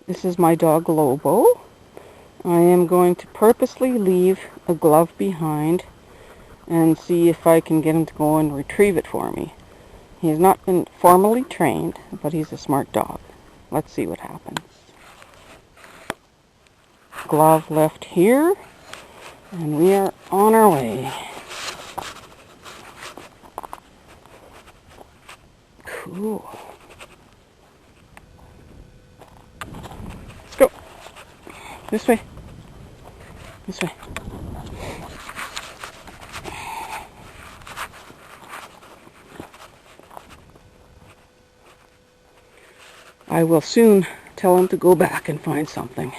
This is my dog Lobo. I am going to purposely leave a glove behind and see if I can get him to go and retrieve it for me. He has not been formally trained, but he's a smart dog. Let's see what happens. Glove left here, and we are on our way. Cool. Let's go. This way. This way. I will soon tell him to go back and find something.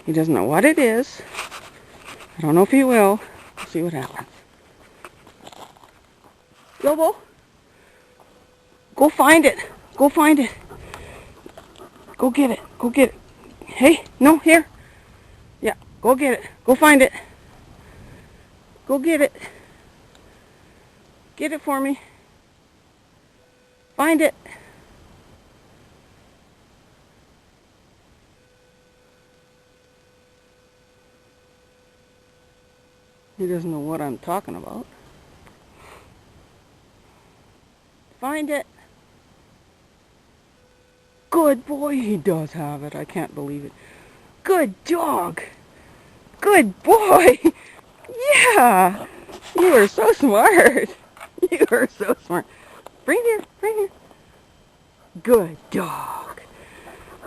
He doesn't know what it is. I don't know if he will. We'll see what happens. Lobo, go find it. Go find it. Go get it. Go get it. Hey, no, here. Yeah, go get it. Go find it. Go get it. Get it for me. Find it. He doesn't know what I'm talking about. Find it. Good boy, he does have it. I can't believe it. Good dog. Good boy. Yeah. You are so smart. You are so smart. Bring here. Bring here. Good dog.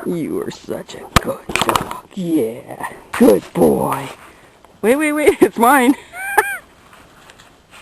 You are such a good dog. Yeah. Good boy. Wait. It's mine.